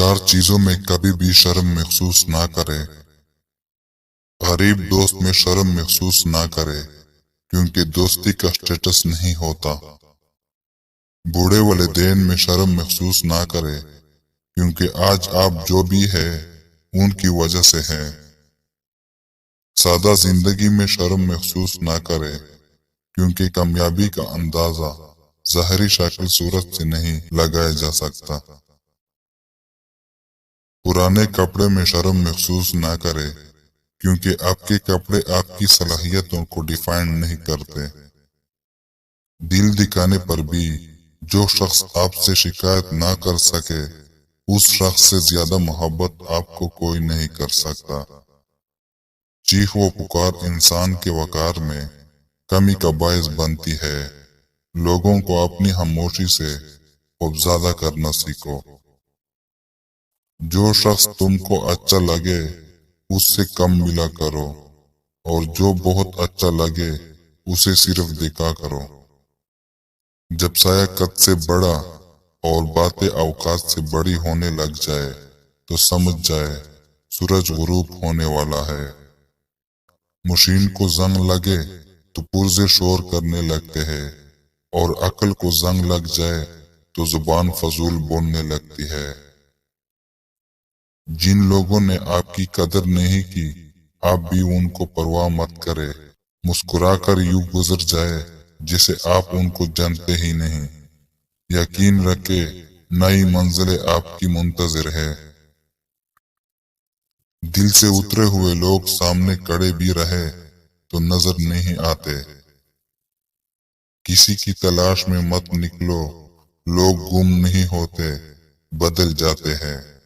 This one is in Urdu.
چار چیزوں میں کبھی بھی شرم محسوس نہ کرے۔ غریب دوست میں شرم محسوس نہ کرے کیونکہ دوستی کا سٹیٹس نہیں ہوتا۔ بوڑھے والدین میں شرم محسوس نہ کرے کیونکہ آج آپ جو بھی ہے ان کی وجہ سے ہے۔ سادہ زندگی میں شرم محسوس نہ کرے کیونکہ کامیابی کا اندازہ ظاہری شکل صورت سے نہیں لگایا جا سکتا۔ پرانے کپڑے میں شرم محسوس نہ کرے کیونکہ آپ کے کپڑے آپ کی صلاحیتوں کو ڈیفائن نہیں کرتے۔ دل دکھانے پر بھی جو شخص آپ سے شکایت نہ کر سکے اس شخص سے زیادہ محبت آپ کو کوئی نہیں کر سکتا۔ چیخ و پکار انسان کے وقار میں کمی کا باعث بنتی ہے۔ لوگوں کو اپنی خاموشی سے خوفزدہ کرنا سیکھو۔ جو شخص تم کو اچھا لگے اس سے کم ملا کرو اور جو بہت اچھا لگے اسے صرف دیکھا کرو۔ جب سایہ قد سے بڑا اور باتیں اوقات سے بڑی ہونے لگ جائے تو سمجھ جائے سورج غروب ہونے والا ہے۔ مشین کو زنگ لگے تو پرزے شور کرنے لگتے ہیں اور عقل کو زنگ لگ جائے تو زبان فضول بولنے لگتی ہے۔ جن لوگوں نے آپ کی قدر نہیں کی آپ بھی ان کو پرواہ مت کرے۔ مسکرا کر یوں گزر جائے جسے آپ ان کو جانتے ہی نہیں۔ یقین رکھے نئی منزلیں آپ کی منتظر ہے۔ دل سے اترے ہوئے لوگ سامنے کھڑے بھی رہے تو نظر نہیں آتے۔ کسی کی تلاش میں مت نکلو، لوگ گم نہیں ہوتے بدل جاتے ہیں۔